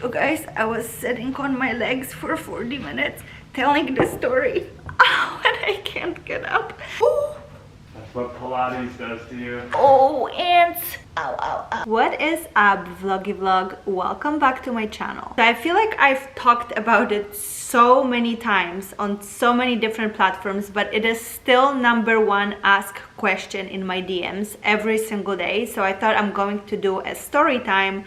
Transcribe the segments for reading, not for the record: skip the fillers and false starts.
So guys, I was sitting on my legs for 40 minutes telling the story. Oh, and I can't get up. Ooh. That's what Pilates does to you. Oh, ants. Ow, ow, ow. What is up, vloggy vlog? Welcome back to my channel. So I feel like I've talked about it so many times on so many different platforms, but it is still #1 asked question in my DMs every single day. So I thought I'm going to do a story time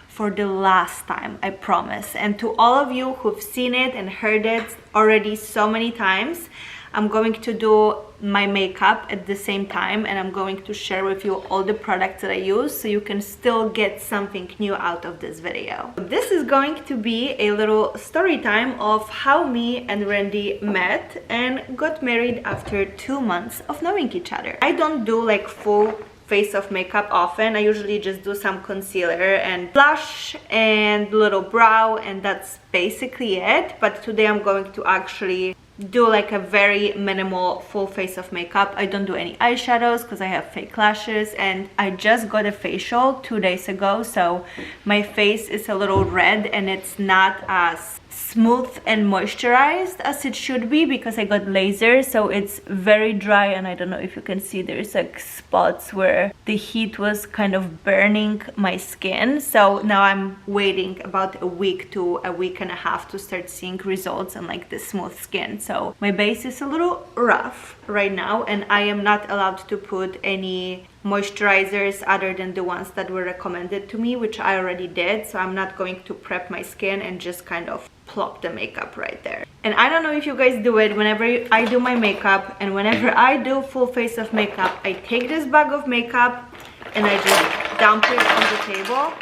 for the last time, I promise. And to all of you who've seen it and heard it already so many times, I'm going to do my makeup at the same time, and I'm going to share with you all the products that I use so you can still get something new out of this video. This is going to be a little story time of how me and Randy met and got married after 2 months of knowing each other. I don't do like full face of makeup often. I usually just do some concealer and blush and little brow, and that's basically it. But today I'm going to actually do like a very minimal full face of makeup. I don't do any eyeshadows because I have fake lashes, and I just got a facial 2 days ago, so my face is a little red and it's not as smooth and moisturized as it should be because I got laser, so it's very dry. And I don't know if you can see, there's like spots where the heat was kind of burning my skin. So now I'm waiting about a week to a week and a half to start seeing results on like the smooth skin. So my base is a little rough right now, and I am not allowed to put any moisturizers other than the ones that were recommended to me, which I already did. So I'm not going to prep my skin and just kind of plop the makeup right there. And I don't know if you guys do it, whenever I do my makeup and whenever I do full face of makeup, I take this bag of makeup and I just dump it on the table,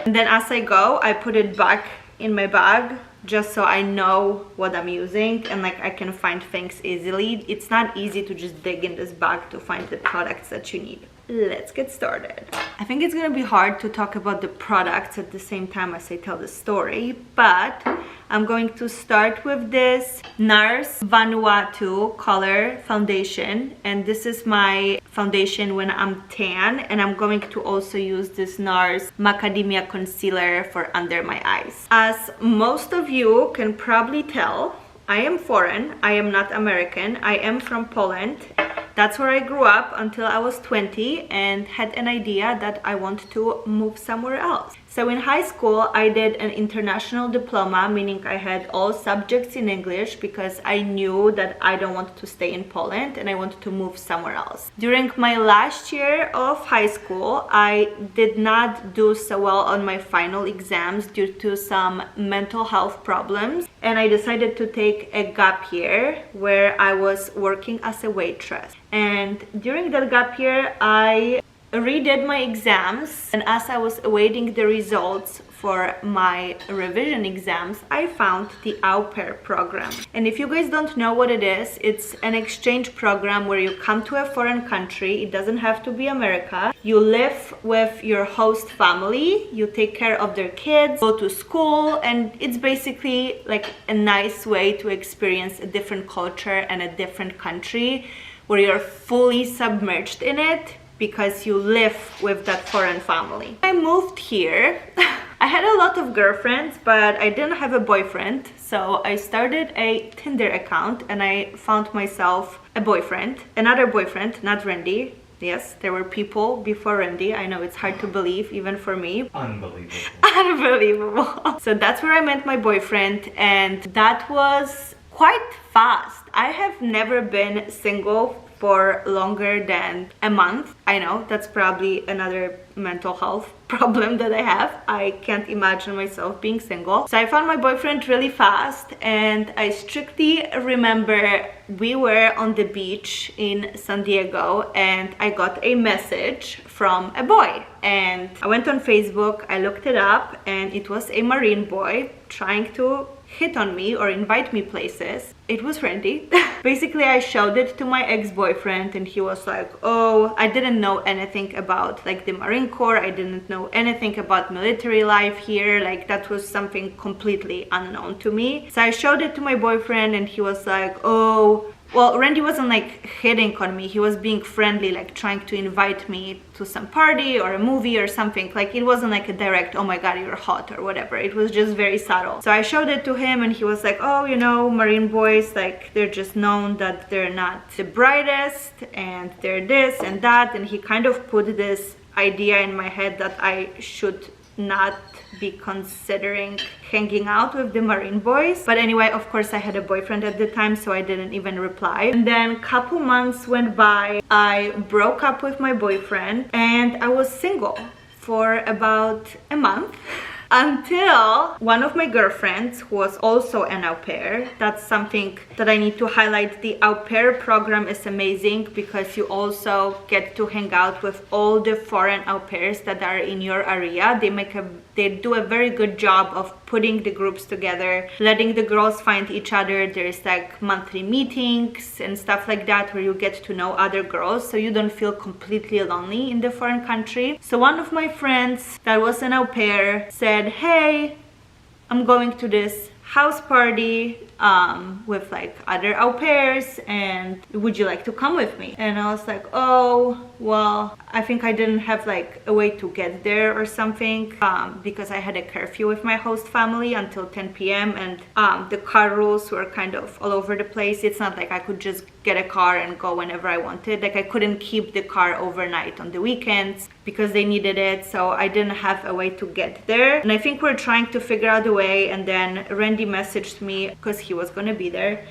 and then as I go I put it back in my bag just so I know what I'm using and like I can find things easily. It's not easy to just dig in this bag to find the products that you need. Let's get started. I think it's gonna be hard to talk about the products at the same time as I tell the story, but I'm going to start with this NARS Vanuatu Color Foundation, and this is my foundation when I'm tan, and I'm going to also use this NARS Macadamia Concealer for under my eyes. As most of you can probably tell, I am foreign, I am not American, I am from Poland. That's where I grew up until I was 20 and had an idea that I want to move somewhere else. So in high school, I did an international diploma, meaning I had all subjects in English because I knew that I don't want to stay in Poland and I wanted to move somewhere else. During my last year of high school, I did not do so well on my final exams due to some mental health problems, and I decided to take a gap year where I was working as a waitress. And during that gap year, I redid my exams, and as I was awaiting the results for my revision exams, I found the Au Pair program. And if you guys don't know what it is, it's an exchange program where you come to a foreign country. It doesn't have to be America. You live with your host family, you take care of their kids, go to school, and it's basically like a nice way to experience a different culture and a different country where you're fully submerged in it because you live with that foreign family. I moved here. I had a lot of girlfriends, but I didn't have a boyfriend. So I started a Tinder account and I found myself a boyfriend, another boyfriend, not Randy. Yes, there were people before Randy. I know it's hard to believe, even for me. Unbelievable. Unbelievable. So that's where I met my boyfriend, and that was quite fast. I have never been single for longer than a month. I know that's probably another mental health problem that I have. I can't imagine myself being single. So I found my boyfriend really fast, and I strictly remember we were on the beach in San Diego and I got a message from a boy, and I went on Facebook, I looked it up, and it was a Marine boy trying to hit on me or invite me places. It was Randy. Basically, I showed it to my ex-boyfriend and he was like, oh, I didn't know anything about like the Marine Corps. I didn't know anything about military life here. Like that was something completely unknown to me. So I showed it to my boyfriend and he was like, oh, well, Randy wasn't like hitting on me. He was being friendly, like trying to invite me to some party or a movie or something. Like it wasn't like a direct, oh my god, you're hot or whatever. It was just very subtle. So I showed it to him and he was like, oh, you know, Marine boys, like they're just known that they're not the brightest and they're this and that. And he kind of put this idea in my head that I should not be considering hanging out with the Marine boys. But anyway, of course I had a boyfriend at the time, so I didn't even reply. And then a couple months went by, I broke up with my boyfriend and I was single for about a month. Until one of my girlfriends, who was also an au pair. That's something that I need to highlight. The au pair program is amazing because you also get to hang out with all the foreign au pairs that are in your area. They do a very good job of putting the groups together, letting the girls find each other. There's like monthly meetings and stuff like that where you get to know other girls, so you don't feel completely lonely in the foreign country. So one of my friends that was an au pair said, hey, I'm going to this house party with like other au pairs, and would you like to come with me? And I was like, oh, well, I think I didn't have like a way to get there or something because I had a curfew with my host family until 10 p.m. and the car rules were kind of all over the place. It's not like I could just get a car and go whenever I wanted. Like I couldn't keep the car overnight on the weekends because they needed it, so I didn't have a way to get there. And I think we're trying to figure out a way, and then Randy messaged me because he was gonna be there.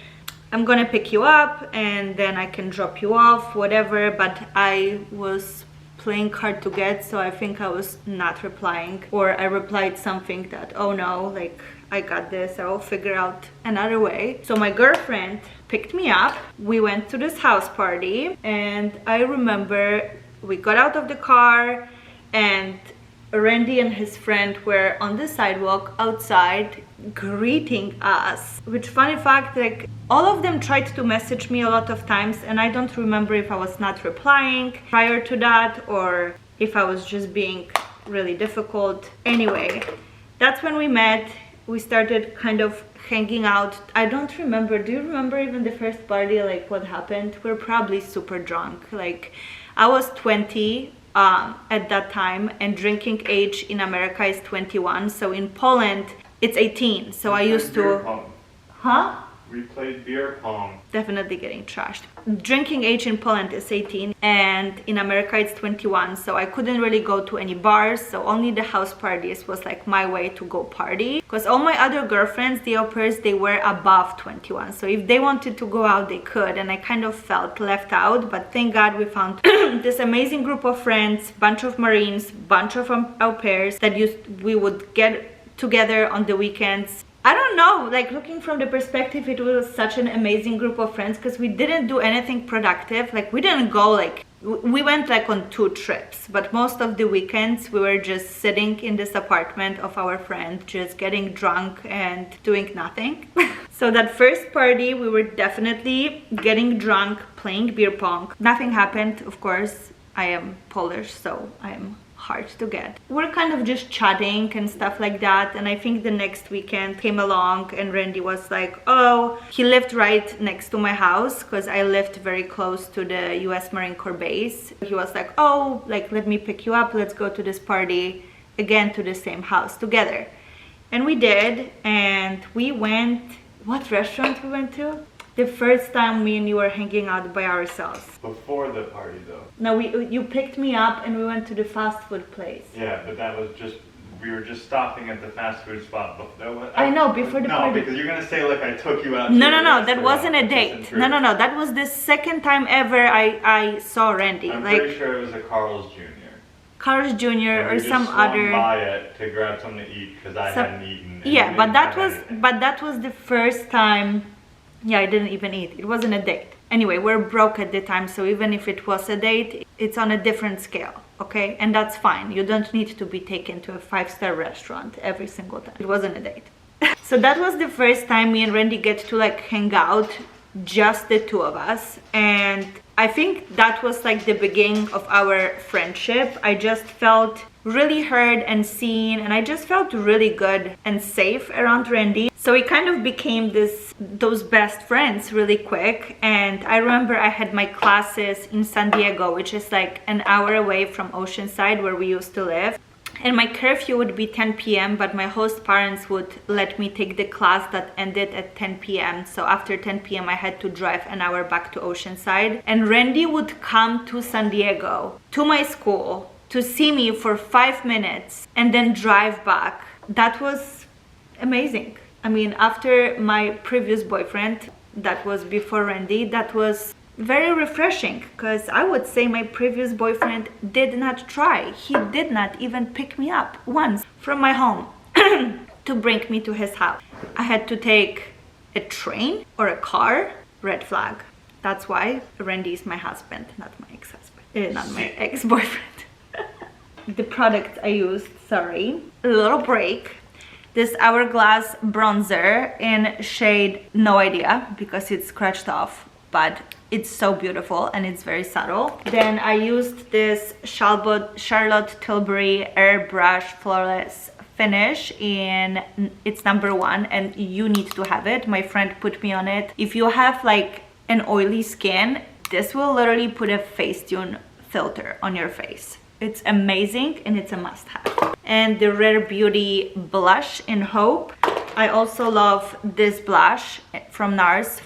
I'm gonna pick you up and then I can drop you off, whatever. But I was playing hard to get, so I think I was not replying, or I replied something that, oh no, like I got this, I'll figure out another way. So my girlfriend picked me up, we went to this house party, and I remember we got out of the car and Randy and his friend were on the sidewalk outside greeting us. Which, funny fact, like all of them tried to message me a lot of times, and I don't remember if I was not replying prior to that or if I was just being really difficult. Anyway, that's when we met. We started kind of hanging out. I don't remember. Do you remember even the first party, like what happened? We're probably super drunk. Like I was 20 at that time, and drinking age in America is 21. So in Poland, it's 18. So I used to... Huh? We played beer pong. Definitely getting trashed. Drinking age in Poland is 18 and in America it's 21, so I couldn't really go to any bars, so only the house parties was like my way to go party. Because all my other girlfriends, the au pairs, they were above 21, so if they wanted to go out they could, and I kind of felt left out. But thank God we found this amazing group of friends, bunch of Marines, bunch of au pairs that we would get together on the weekends. I don't know, like looking from the perspective, it was such an amazing group of friends because we didn't do anything productive. Like we didn't go, like we went like on 2 trips, but most of the weekends we were just sitting in this apartment of our friend, just getting drunk and doing nothing. So that first party we were definitely getting drunk, playing beer pong. Nothing happened, of course. I am Polish, so I am hard to get. We're kind of just chatting and stuff like that, and I think the next weekend came along and Randy was like, oh, he lived right next to my house because I lived very close to the US Marine Corps base. He was like, oh, like let me pick you up, let's go to this party again, to the same house together. And we did, and we went, what restaurant we went to? The first time me and you were hanging out by ourselves. Before the party though. No, you picked me up and we went to the fast food place. Yeah, but that was just, we were just stopping at the fast food spot. I know, before the party. No, because you're gonna say like I took you out. No, that wasn't a date. No, that was the second time ever I saw Randy. I'm like, pretty sure it was a Carl's Jr. Carl's Jr. And or some other. By it to grab something to eat because I hadn't eaten. Yeah, but that was the first time. Yeah, I didn't even eat. It wasn't a date. Anyway, we're broke at the time, so even if it was a date, it's on a different scale, okay? And that's fine. You don't need to be taken to a 5-star restaurant every single time. It wasn't a date. So that was the first time me and Randy get to like hang out, just the two of us. And I think that was like the beginning of our friendship. I just felt really heard and seen, and I just felt really good and safe around Randy. So we kind of became those best friends really quick. And I remember I had my classes in San Diego, which is like an hour away from Oceanside where we used to live. And my curfew would be 10 p.m. but my host parents would let me take the class that ended at 10 p.m. So after 10 p.m. I had to drive an hour back to Oceanside. And Randy would come to San Diego, to my school, to see me for 5 minutes and then drive back. That was amazing. I mean, after my previous boyfriend, that was before Randy, that was very refreshing, because I would say my previous boyfriend did not try. He did not even pick me up once from my home to bring me to his house. I had to take a train or a car. Red flag. That's why Randy is my husband, not my ex-husband, not my ex-boyfriend. The product I used, sorry, a little break. This Hourglass bronzer in shade No Idea, because it's scratched off, but it's so beautiful and it's very subtle. Then I used this Charlotte Tilbury Airbrush Flawless Finish in it's #1, and you need to have it. My friend put me on it. If you have like an oily skin, this will literally put a Facetune filter on your face. It's amazing and it's a must-have. And the Rare Beauty blush in Hope. I also love this blush from NARS.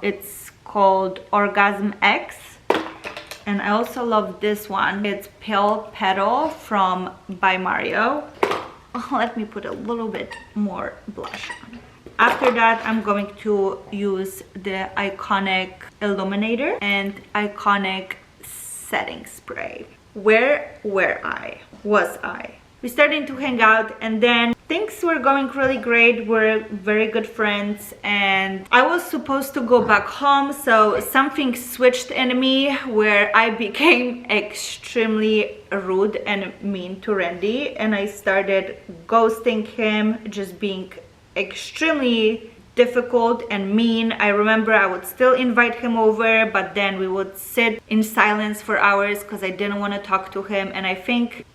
It's called Orgasm X. And I also love this one. It's Pale Petal by Mario. Oh, let me put a little bit more blush on. After that, I'm going to use the Iconic Illuminator and Iconic Setting Spray. Where was I? We started to hang out, and then things were going really great. We're very good friends, and I was supposed to go back home, so something switched in me where I became extremely rude and mean to Randy, and I started ghosting him, just being extremely difficult and mean. I remember I would still invite him over, but then we would sit in silence for hours because I didn't want to talk to him. And I think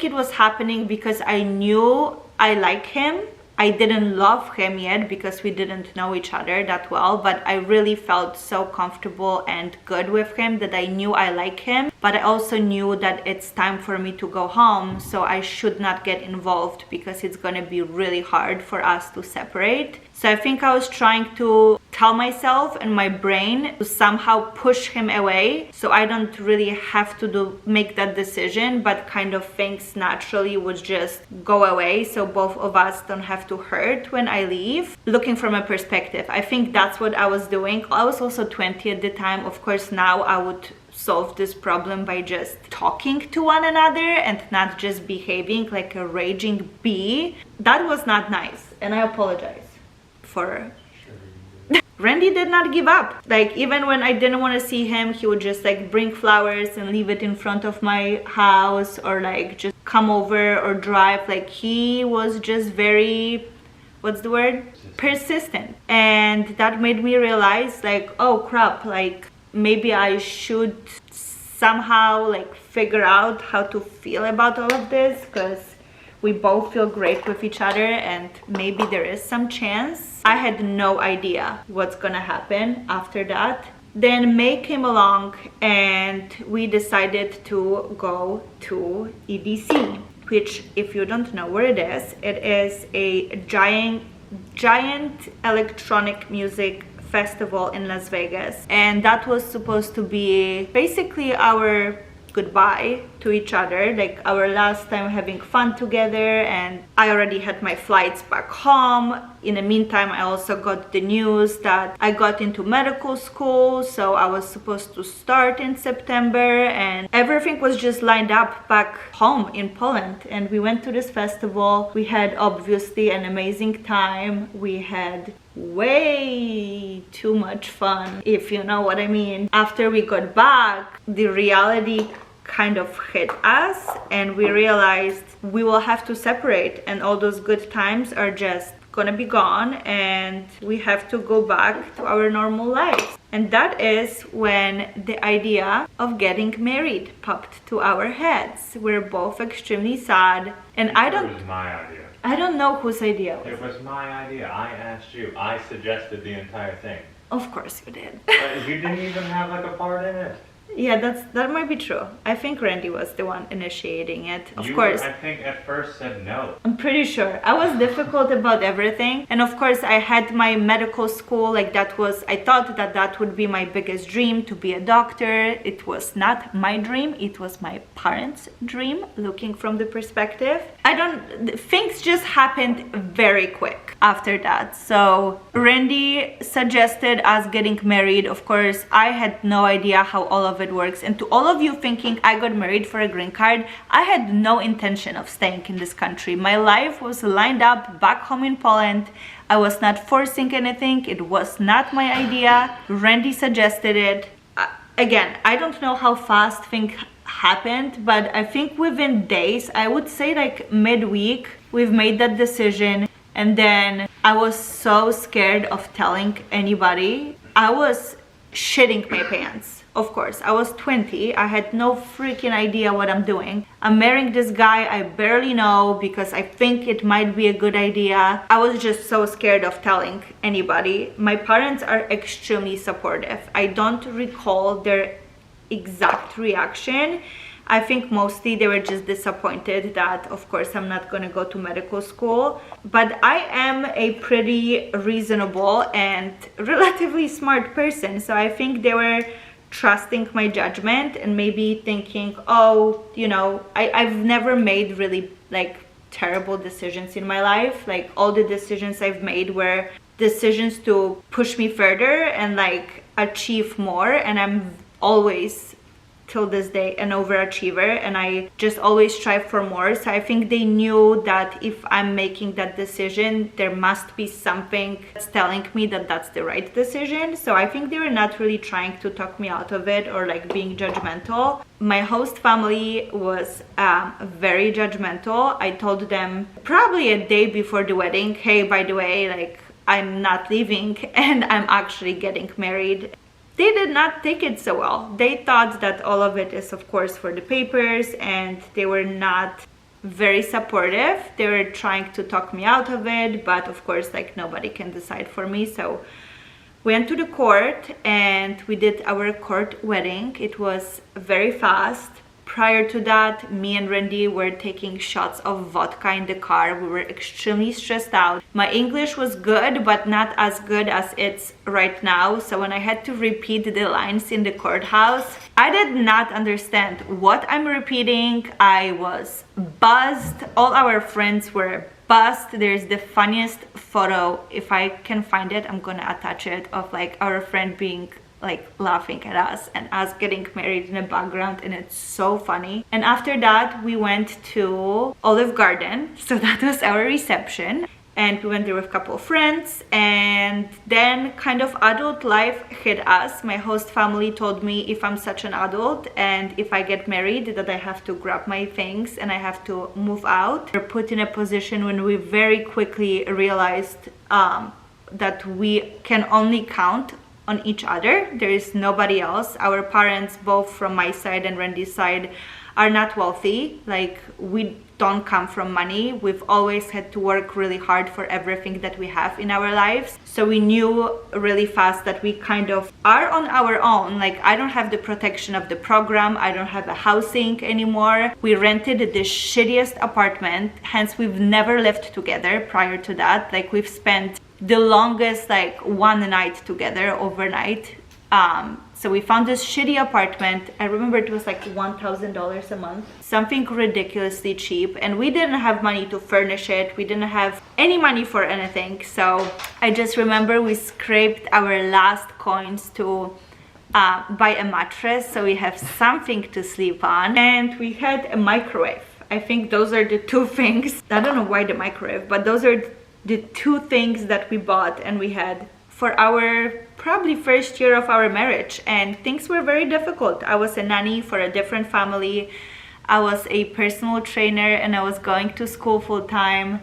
it was happening because I knew I like him. I didn't love him yet because we didn't know each other that well, but I really felt so comfortable and good with him that I knew I like him. But I also knew that it's time for me to go home, so I should not get involved because it's gonna be really hard for us to separate. So I think I was trying to tell myself and my brain to somehow push him away, so I don't really have to make that decision, but kind of things naturally would just go away, so both of us don't have to hurt when I leave. Looking from a perspective, I think that's what I was doing. I was also 20 at the time. Of course, now I would solve this problem by just talking to one another and not just behaving like a raging bee. That was not nice, and I apologize for Randy did not give up. Like, even when I didn't want to see him, he would just like bring flowers and leave it in front of my house, or like just come over or drive. Like, he was just very, what's the word? Persistent. And that made me realize, like, oh crap, like maybe I should somehow like figure out how to feel about all of this, because we both feel great with each other and maybe there is some chance. I had no idea what's gonna happen after that. Then May came along and we decided to go to EDC, which, if you don't know where it is a giant electronic music festival in Las Vegas. And that was supposed to be basically our goodbye to each other, like our last time having fun together. And I already had my flights back home. In the meantime, I also got the news that I got into medical school, so I was supposed to start in September, and everything was just lined up back home in Poland. And we went to this festival. We had obviously an amazing time. We had way too much fun, if you know what I mean. After we got back, the reality kind of hit us and we realized we will have to separate, and all those good times are just gonna be gone and we have to go back to our normal lives. And that is when the idea of getting married popped to our heads. We're both extremely sad, and It was my idea. I don't know whose idea it was. It was my idea. I asked you. I suggested the entire thing. Of course you did. But you didn't even have like a part in it. Yeah, that might be true. I think Randy was the one initiating it. Of You, course. I think at first said no. I'm pretty sure. I was difficult about everything. And of course, I had my medical school. Like I thought that would be my biggest dream, to be a doctor. It was not my dream. It was my parents' dream, looking from the perspective. Things just happened very quick after that. So Randy suggested us getting married. Of course, I had no idea how all of it works. And to all of you thinking I got married for a green card, I had no intention of staying in this country. My life was lined up back home in Poland. I was not forcing anything. It was not my idea. Randy suggested it. Again, I don't know how fast things happened, but I think within days, I would say like midweek, we've made that decision. And then I was so scared of telling anybody. I was shitting my pants. Of course, I was 20. I had no freaking idea what I'm doing. I'm marrying this guy I barely know because I think it might be a good idea. I was just so scared of telling anybody. My parents are extremely supportive. I don't recall their exact reaction. I think mostly they were just disappointed that, of course, I'm not going to go to medical school. But I am a pretty reasonable and relatively smart person. So I think they were trusting my judgment and maybe thinking, oh, you know, I've never made really like terrible decisions in my life. Like all the decisions I've made were decisions to push me further and like achieve more. And I'm always, till this day, an overachiever, and I just always strive for more. So I think they knew that if I'm making that decision, there must be something that's telling me that that's the right decision. So I think they were not really trying to talk me out of it or like being judgmental. My host family was very judgmental. I told them probably a day before the wedding, hey, by the way, like I'm not leaving and I'm actually getting married. They did not take it so well. They thought that all of it is, of course, for the papers, and they were not very supportive. They were trying to talk me out of it, but of course, like nobody can decide for me. So we went to the court and we did our court wedding. It was very fast. Prior to that, me and Randy were taking shots of vodka in the car. We were extremely stressed out. My English was good, but not as good as it's right now. So when I had to repeat the lines in the courthouse, I did not understand what I'm repeating. I was buzzed. All our friends were buzzed. There's the funniest photo, if I can find it, I'm gonna attach it, of like our friend being like laughing at us and us getting married in the background, and it's so funny. And after that we went to Olive Garden, so that was our reception, and we went there with a couple of friends. And then kind of adult life hit us. My host family told me if I'm such an adult and if I get married that I have to grab my things and I have to move out. We're put in a position when we very quickly realized that we can only count on each other. There is nobody else. Our parents, both from my side and Randy's side, are not wealthy. Like, we don't come from money. We've always had to work really hard for everything that we have in our lives. So we knew really fast that we kind of are on our own. Like, I don't have the protection of the program. I don't have a housing anymore. We rented the shittiest apartment. Hence, we've never lived together prior to that. Like, we've spent the longest like one night together overnight. So we found this shitty apartment. I remember it was like $1,000 a month, something ridiculously cheap, and we didn't have money to furnish it. We didn't have any money for anything. So I just remember we scraped our last coins to buy a mattress so we have something to sleep on, and we had a microwave. I think those are the two things. I don't know why the microwave, but those are the two things that we bought and we had for our probably first year of our marriage. And things were very difficult. I was a nanny for a different family. I was a personal trainer and I was going to school full time.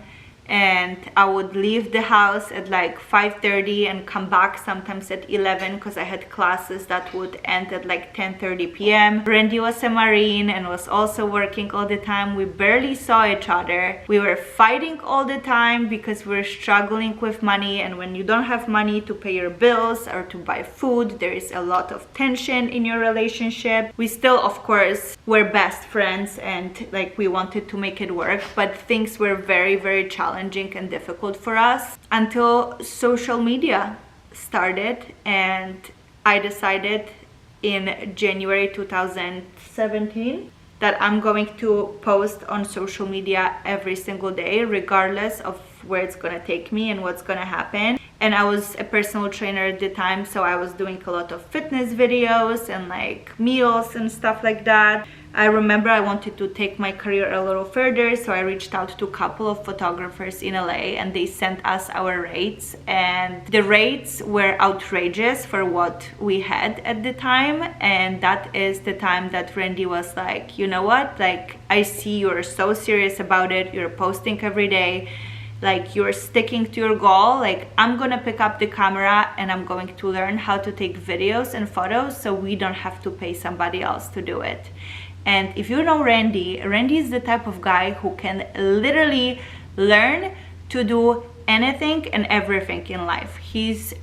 and I would leave the house at like 5:30 and come back sometimes at 11 because I had classes that would end at like 10:30 p.m. Randy was a Marine and was also working all the time. We barely saw each other. We were fighting all the time because we were struggling with money, and when you don't have money to pay your bills or to buy food, there is a lot of tension in your relationship. We still, of course, were best friends and like we wanted to make it work, but things were very, very challenging and difficult for us until social media started, and I decided in January 2017 that I'm going to post on social media every single day, regardless of where it's gonna take me and what's gonna happen. And I was a personal trainer at the time, so I was doing a lot of fitness videos and like meals and stuff like that. I remember I wanted to take my career a little further, so I reached out to a couple of photographers in LA and they sent us our rates, and the rates were outrageous for what we had at the time. And that is the time that Randy was like, you know what, like I see you're so serious about it, you're posting every day, like you're sticking to your goal, like I'm gonna pick up the camera and I'm going to learn how to take videos and photos so we don't have to pay somebody else to do it. And if you know Randy, Randy is the type of guy who can literally learn to do anything and everything in life. He's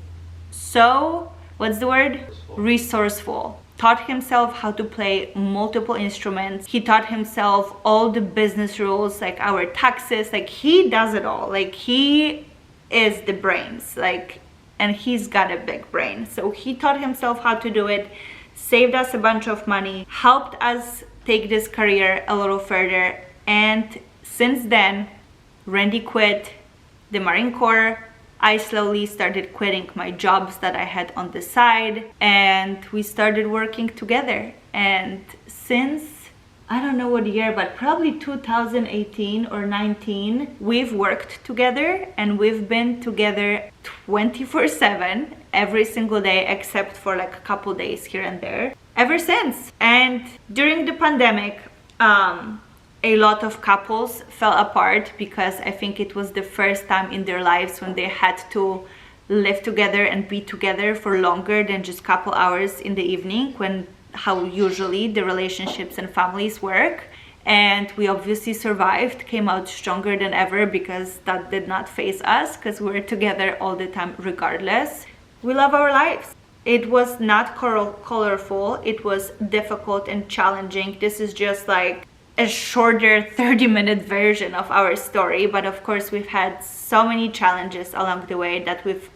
so, what's the word? Resourceful. Taught himself how to play multiple instruments. He taught himself all the business rules, like our taxes, like he does it all. Like he is the brains, like, and he's got a big brain. So he taught himself how to do it, saved us a bunch of money, helped us take this career a little further. And since then, Randy quit the Marine Corps. I slowly started quitting my jobs that I had on the side, and we started working together. And since, I don't know what year, but probably 2018 or 19, we've worked together and we've been together 24/7 every single day, except for like a couple days here and there, ever since. And during the pandemic, a lot of couples fell apart because I think it was the first time in their lives when they had to live together and be together for longer than just a couple hours in the evening, when how usually the relationships and families work. And we obviously survived, came out stronger than ever, because that did not faze us because we're together all the time regardless. We love our lives. It was not colorful, it was difficult and challenging. This is just like a shorter 30-minute version of our story, but of course we've had so many challenges along the way that we've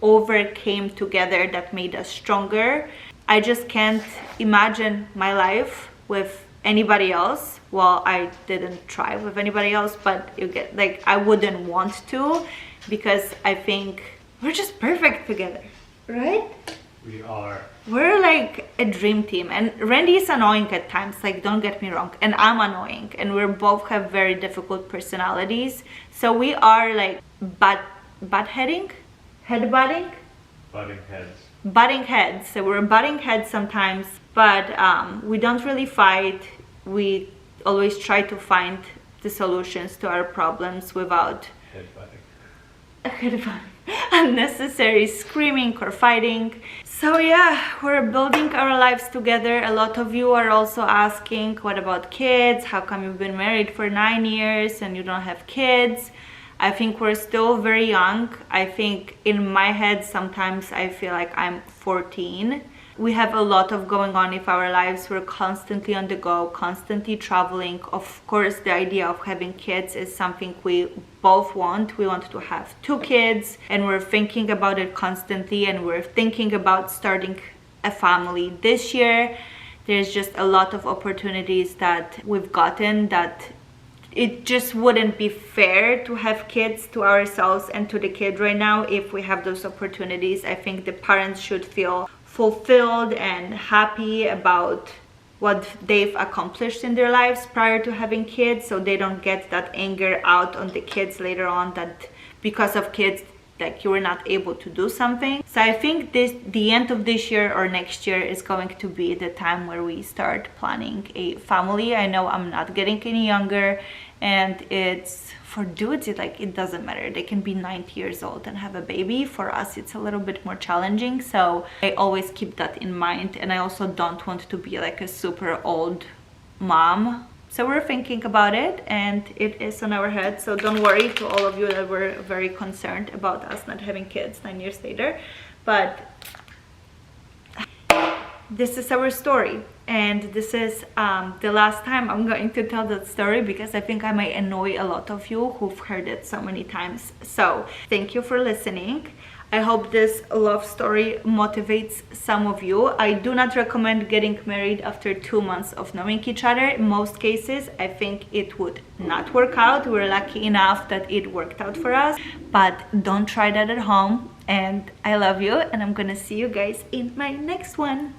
overcame together that made us stronger. I just can't imagine my life with anybody else. Well, I didn't try with anybody else, but you get, like, I wouldn't want to, because I think we're just perfect together, right? We are. We're like a dream team. And Randy is annoying at times, like, don't get me wrong, and I'm annoying, and we both have very difficult personalities. So we are like butting heads. So we're butting heads sometimes, but we don't really fight. We always try to find the solutions to our problems without unnecessary screaming or fighting. So yeah, we're building our lives together. A lot of you are also asking, what about kids? How come you've been married for 9 years and you don't have kids? I think we're still very young. I think in my head sometimes I feel like I'm 14. We have a lot of going on in our lives. We're constantly on the go, constantly traveling. Of course, the idea of having kids is something we both want. We want to have 2 kids, and we're thinking about it constantly, and we're thinking about starting a family this year. There's just a lot of opportunities that we've gotten that it just wouldn't be fair to have kids to ourselves and to the kid right now. If we have those opportunities, I think the parents should feel fulfilled and happy about what they've accomplished in their lives prior to having kids, so they don't get that anger out on the kids later on, that because of kids, like, you were not able to do something. So I think the end of this year or next year is going to be the time where we start planning a family. I know I'm not getting any younger, and it's for dudes, it doesn't matter. They can be 90 years old and have a baby. For us, it's a little bit more challenging. So I always keep that in mind. And I also don't want to be like a super old mom. So we're thinking about it, and it is on our head. So don't worry to all of you that were very concerned about us not having kids 9 years later. But this is our story, and this is the last time I'm going to tell that story, because I think I might annoy a lot of you who've heard it so many times. So thank you for listening. I hope this love story motivates some of you. I do not recommend getting married after 2 months of knowing each other. In most cases, I think it would not work out. We're lucky enough that it worked out for us, but don't try that at home. And I love you, and I'm gonna see you guys in my next one.